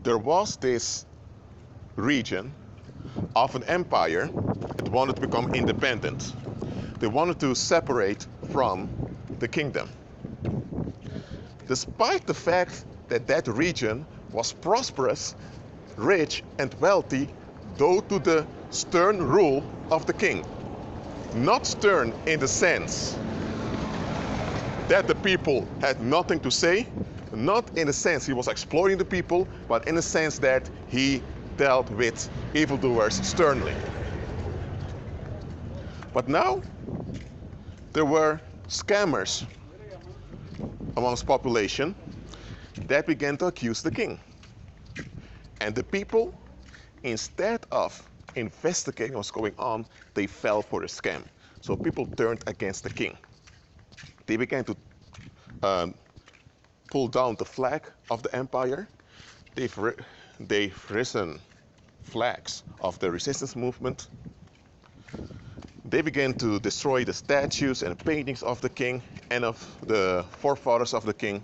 there was this region of an empire that wanted to become independent. They wanted to separate from the kingdom. Despite the fact that that region was prosperous, rich, and wealthy due to the stern rule of the king. Not stern in the sense that the people had nothing to say, not in the sense he was exploiting the people, but in the sense that he dealt with evildoers sternly. But now there were scammers amongst population that began to accuse the king. And the people, instead of investigating what's going on, they fell for the scam. So people turned against the king. They began to pull down the flag of the empire. They've risen flags of the resistance movement. They began to destroy the statues and paintings of the king and of the forefathers of the king.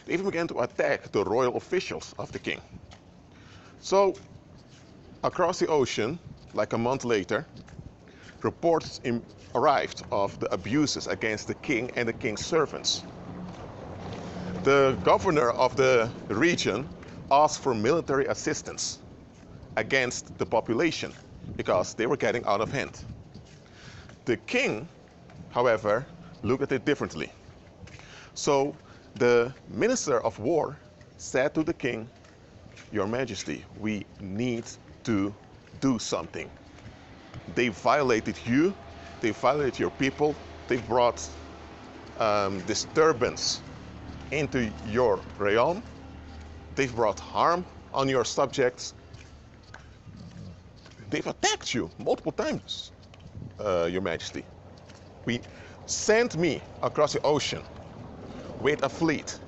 They even began to attack the royal officials of the king. So, across the ocean, like a month later, reports arrived of the abuses against the king and the king's servants. The governor of the region asked for military assistance against the population because they were getting out of hand. The king, however, looked at it differently. So the minister of war said to the king, "Your Majesty, we need to do something. They violated you, they violated your people, they brought disturbance into your realm, they've brought harm on your subjects, they've attacked you multiple times, Your Majesty. Send me across the ocean with a fleet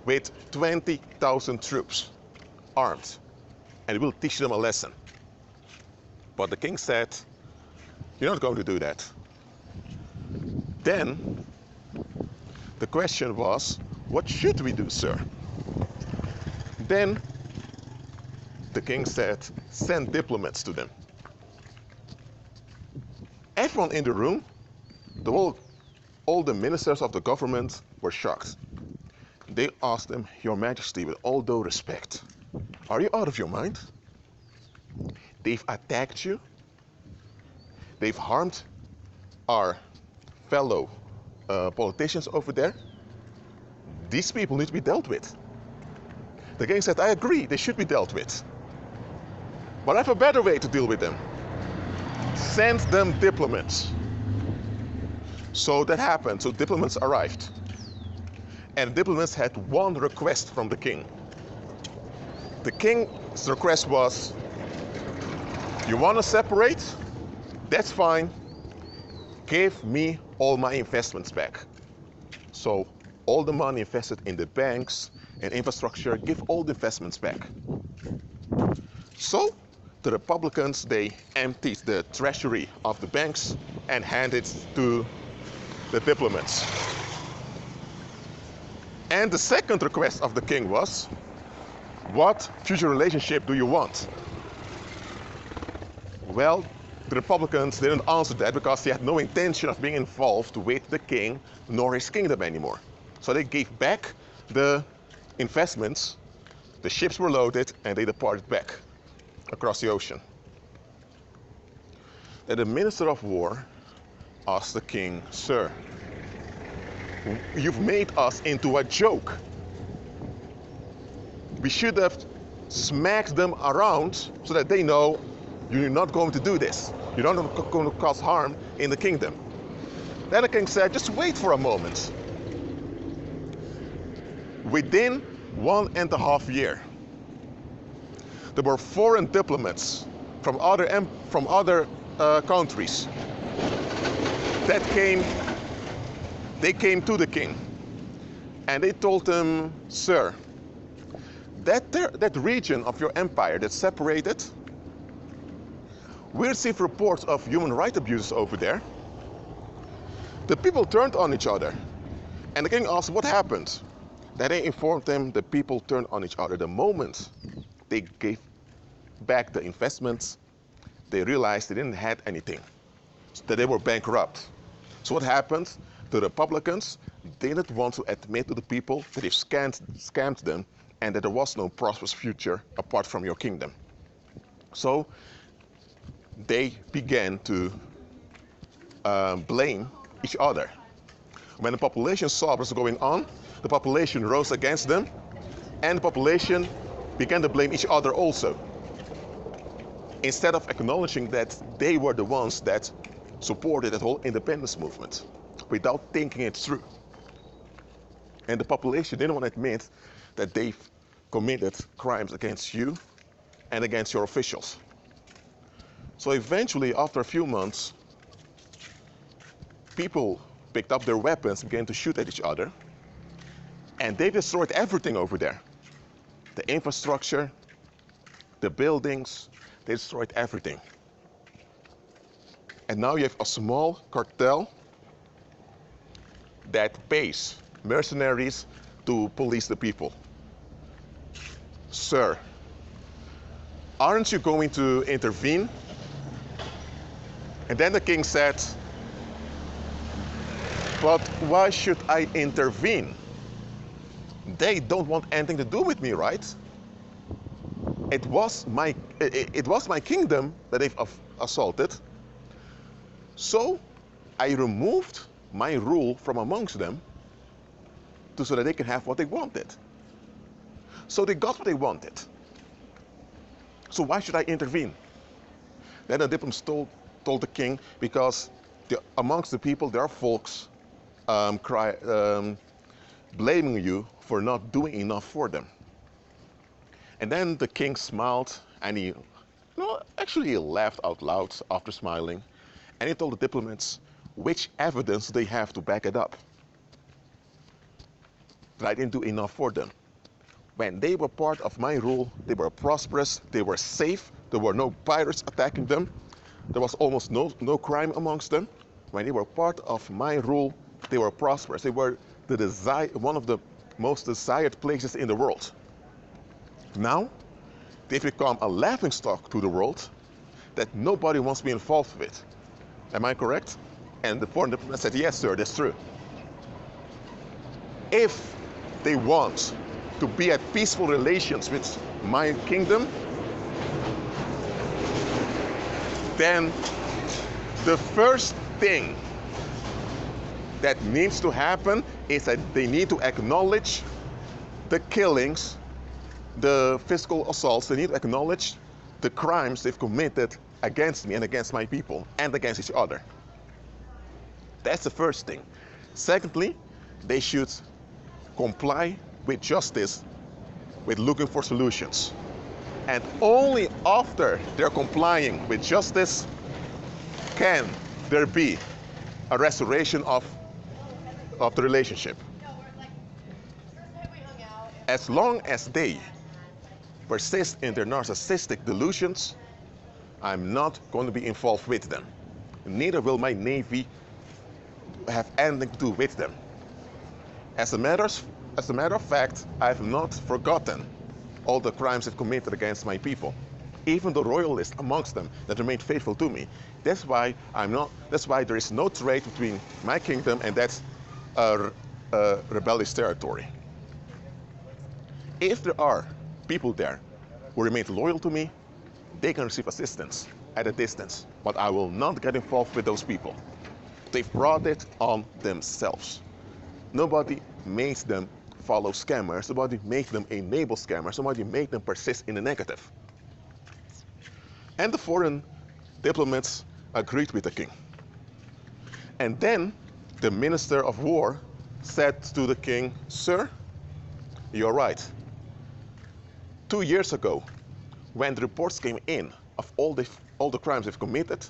with 20,000 troops armed, and we'll teach them a lesson." But the king said, "You're not going to do that." Then the question was, "What should we do, sir?" Then the king said, "Send diplomats to them." Everyone in the room, all the ministers of the government were shocked. They asked him, "Your Majesty, with all due respect, are you out of your mind? They've attacked you. They've harmed our fellow politicians over there. These people need to be dealt with." The king said, "I agree, they should be dealt with. But I have a better way to deal with them. Send them diplomats." So that happened. So diplomats arrived. And diplomats had one request from the king. The king's request was, "You want to separate? That's fine. Give me all my investments back." So all the money invested in the banks and infrastructure, give all the investments back. So the Republicans, they emptied the treasury of the banks and handed it to the diplomats. And the second request of the king was, "What future relationship do you want?" Well, the Republicans didn't answer that because they had no intention of being involved with the king nor his kingdom anymore. So they gave back the investments, the ships were loaded, and they departed back across the ocean. Then the minister of war asked the king, "Sir, you've made us into a joke. We should have smacked them around so that they know you're not going to do this. You're not going to cause harm in the kingdom." Then the king said, "Just wait for a moment." Within 1.5 years, there were foreign diplomats from other countries that came to the king, and they told him, "Sir, that region of your empire that's separated, we received reports of human rights abuses over there. The people turned on each other." And the king asked, "What happened?" That they informed them, the people turned on each other. The moment they gave back the investments, they realized they didn't have anything, that they were bankrupt. So what happened? The Republicans didn't want to admit to the people that they've scammed them and that there was no prosperous future apart from your kingdom. So they began to blame each other. When the population saw what was going on, the population rose against them, and the population began to blame each other also, instead of acknowledging that they were the ones that supported that whole independence movement without thinking it through. And the population didn't want to admit that they've committed crimes against you and against your officials. So eventually, after a few months, people picked up their weapons and began to shoot at each other, and they destroyed everything over there. The infrastructure, the buildings, they destroyed everything. And now you have a small cartel that pays mercenaries to police the people. Sir, aren't you going to intervene? And then the king said, but why should I intervene? They don't want anything to do with me, right? It was my kingdom that they've assaulted. So I removed my rule from amongst them so that they can have what they wanted. So they got what they wanted. So why should I intervene? Then the diplomats told the king, because amongst the people there are folks blaming you for not doing enough for them. And then the king smiled, and he actually laughed out loud after smiling, and he told the diplomats which evidence they have to back it up, that I didn't do enough for them. When they were part of my rule, they were prosperous, they were safe, there were no pirates attacking them, there was almost no crime amongst them. When they were part of my rule, they were prosperous. They were one of the most desired places in the world. Now, they've become a laughingstock to the world that nobody wants to be involved with. Am I correct? And the foreign diplomat said, yes, sir, that's true. If they want to be at peaceful relations with my kingdom, then the first thing that needs to happen is that they need to acknowledge the killings, the physical assaults. They need to acknowledge the crimes they've committed against me and against my people and against each other. That's the first thing. Secondly, they should comply with justice, with looking for solutions. And only after they're complying with justice can there be a restoration of the relationship. As long as they persist in their narcissistic delusions, I'm not going to be involved with them. Neither will my navy have anything to do with them. As a matter of fact, I have not forgotten all the crimes they've committed against my people, even the royalists amongst them that remained faithful to me. That's why there is no trade between my kingdom and that rebellious territory. If there are people there who remain loyal to me, they can receive assistance at a distance, but I will not get involved with those people. They've brought it on themselves. Nobody made them follow scammers, somebody made them enable scammers, somebody made them persist in the negative. And the foreign diplomats agreed with the king. And then the minister of war said to the king, sir, you're right. 2 years ago, when the reports came in of all the crimes they've committed,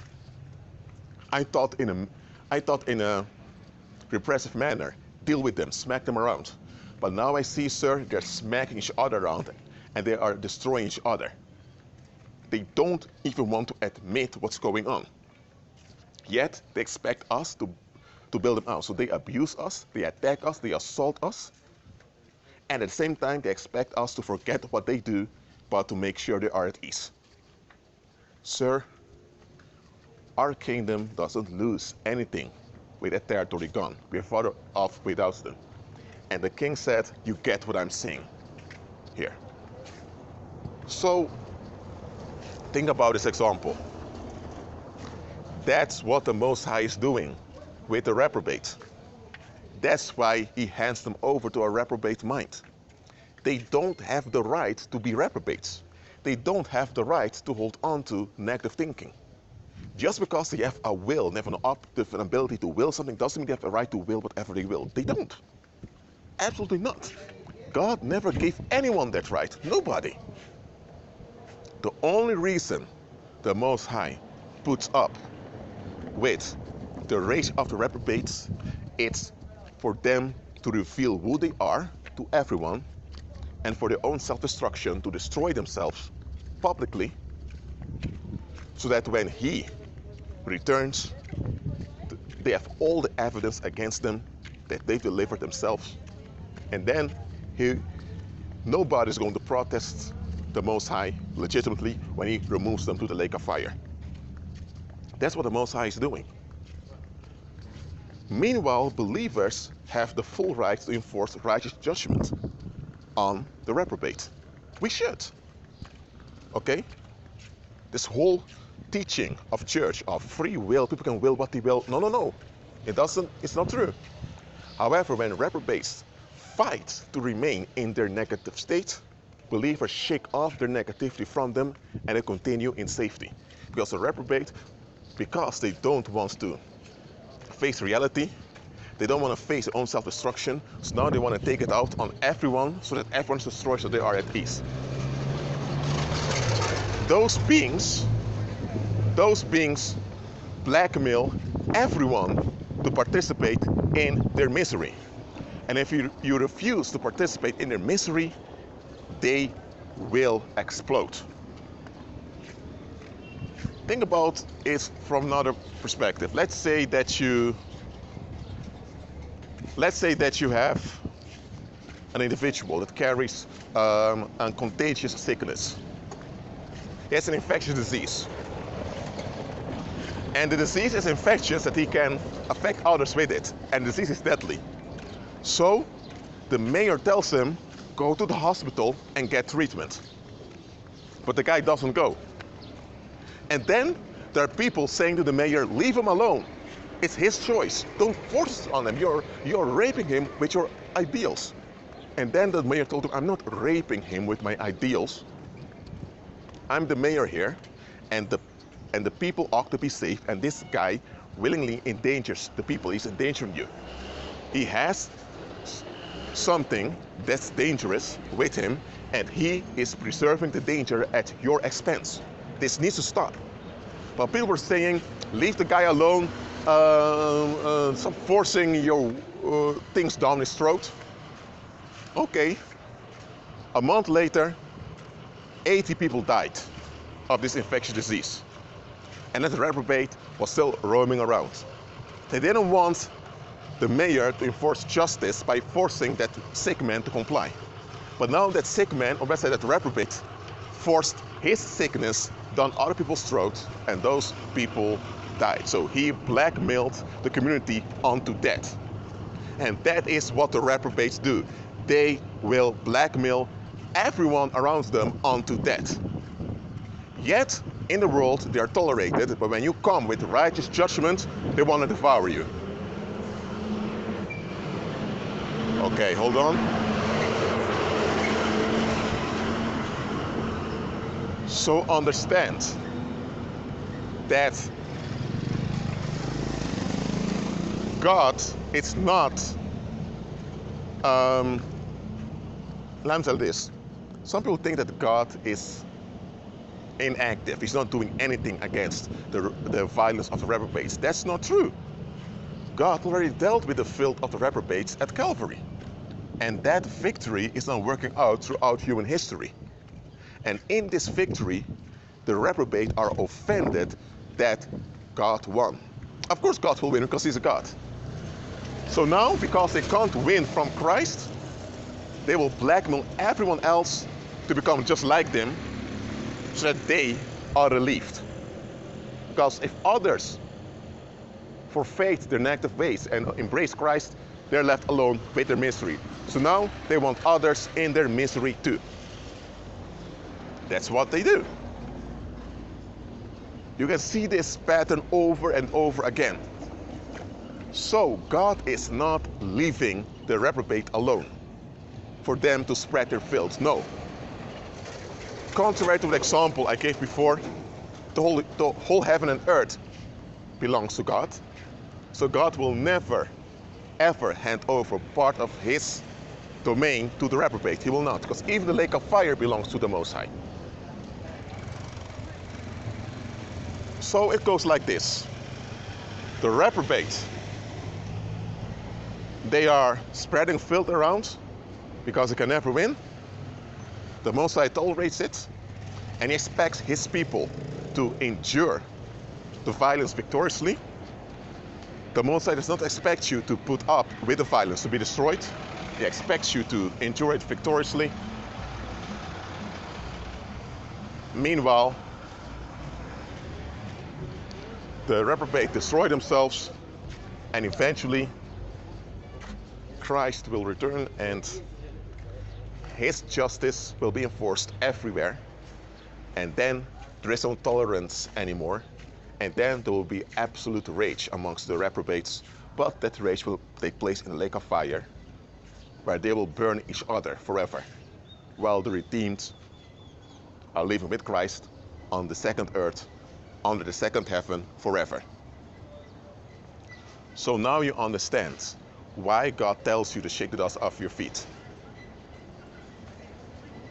I thought in a repressive manner, deal with them, smack them around. But now I see, sir, they're smacking each other around and they are destroying each other. They don't even want to admit what's going on. Yet they expect us to build them out. So they abuse us, they attack us, they assault us. And at the same time, they expect us to forget what they do, but to make sure they are at ease. Sir, our kingdom doesn't lose anything with a territory gone. We're further off without them. And the king said, you get what I'm saying here. So, think about this example. That's what the Most High is doing with the reprobate. That's why he hands them over to a reprobate mind. They don't have the right to be reprobates. They don't have the right to hold on to negative thinking. Just because they have a will, they have an ability to will something, doesn't mean they have a right to will whatever they will. They don't. Absolutely not. God never gave anyone that right. Nobody. The only reason the Most High puts up with the race of the reprobates, it's for them to reveal who they are to everyone, and for their own self-destruction to destroy themselves publicly, so that when he returns, they have all the evidence against them that they've delivered themselves. And then nobody's going to protest the Most High legitimately when he removes them to the lake of fire. That's what the Most High is doing. Meanwhile, believers have the full right to enforce righteous judgment on the reprobate. We should. Okay? This whole teaching of church of free will, people can will what they will. No. It's not true. However, when reprobates fight to remain in their negative state, believers shake off their negativity from them and they continue in safety. Because the reprobate, because they don't want to face reality, they don't want to face their own self-destruction, so now they want to take it out on everyone so that everyone's destroyed so they are at peace. Those beings blackmail everyone to participate in their misery. And if you refuse to participate in their misery, they will explode. Think about it from another perspective. Let's say that you have an individual that carries a contagious sickness. He has an infectious disease. And the disease is infectious that he can affect others with it. And the disease is deadly. So the mayor tells him, go to the hospital and get treatment. But the guy doesn't go. And then there are people saying to the mayor, leave him alone. It's his choice. Don't force it on him. You're raping him with your ideals. And then the mayor told him, I'm not raping him with my ideals. I'm the mayor here, and the people ought to be safe, and this guy willingly endangers the people. He's endangering you. He has something that's dangerous with him, and he is preserving the danger at your expense. This needs to stop. But people were saying, leave the guy alone, stop forcing your things down his throat. Okay. A month later, 80 people died of this infectious disease. And that reprobate was still roaming around. They didn't want the mayor to enforce justice by forcing that sick man to comply. But now that sick man, or let's say that reprobate, forced his sickness down other people's throats, and those people died. So he blackmailed the community onto death. And that is what the reprobates do. They will blackmail everyone around them onto death. Yet, in the world, they are tolerated, but when you come with righteous judgment, they want to devour you. Okay, hold on. So understand that God, it's not, let me tell this. Some people think that God is inactive. He's not doing anything against the violence of the reprobates. That's not true. God already dealt with the filth of the reprobates at Calvary. And that victory is now working out throughout human history. And in this victory, the reprobate are offended that God won. Of course God will win because he's a God. So now, because they can't win from Christ, they will blackmail everyone else to become just like them so that they are relieved. Because if others forfeit their negative ways and embrace Christ, they're left alone with their misery. So now they want others in their misery too. That's what they do. You can see this pattern over and over again. So God is not leaving the reprobate alone for them to spread their filth. No. Contrary to the example I gave before, the whole heaven and earth belongs to God. So God will never, ever hand over part of his domain to the reprobate. He will not, because even the lake of fire belongs to the Most High. So it goes like this. The reprobate, they are spreading filth around because they can never win. The Most High tolerates it, and he expects his people to endure the violence victoriously. The Most High does not expect you to put up with the violence to be destroyed. He expects you to endure it victoriously. Meanwhile, the reprobate destroy themselves, and eventually Christ will return and his justice will be enforced everywhere. And then there is no tolerance anymore. And then there will be absolute rage amongst the reprobates. But that rage will take place in the lake of fire, where they will burn each other forever, while the redeemed are living with Christ on the second earth, under the second heaven, forever. So now you understand why God tells you to shake the dust off your feet.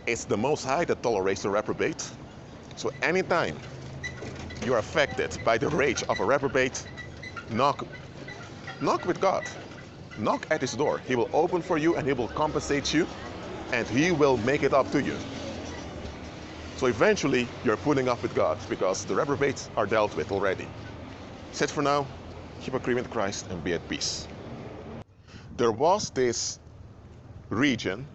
It's the Most High that tolerates the reprobate. So anytime you are affected by the rage of a reprobate, knock with God. Knock at his door. He will open for you and he will compensate you and he will make it up to you. So eventually you're putting up with God because the reprobates are dealt with already. That's it for now. Keep agreeing with Christ and be at peace. There was this region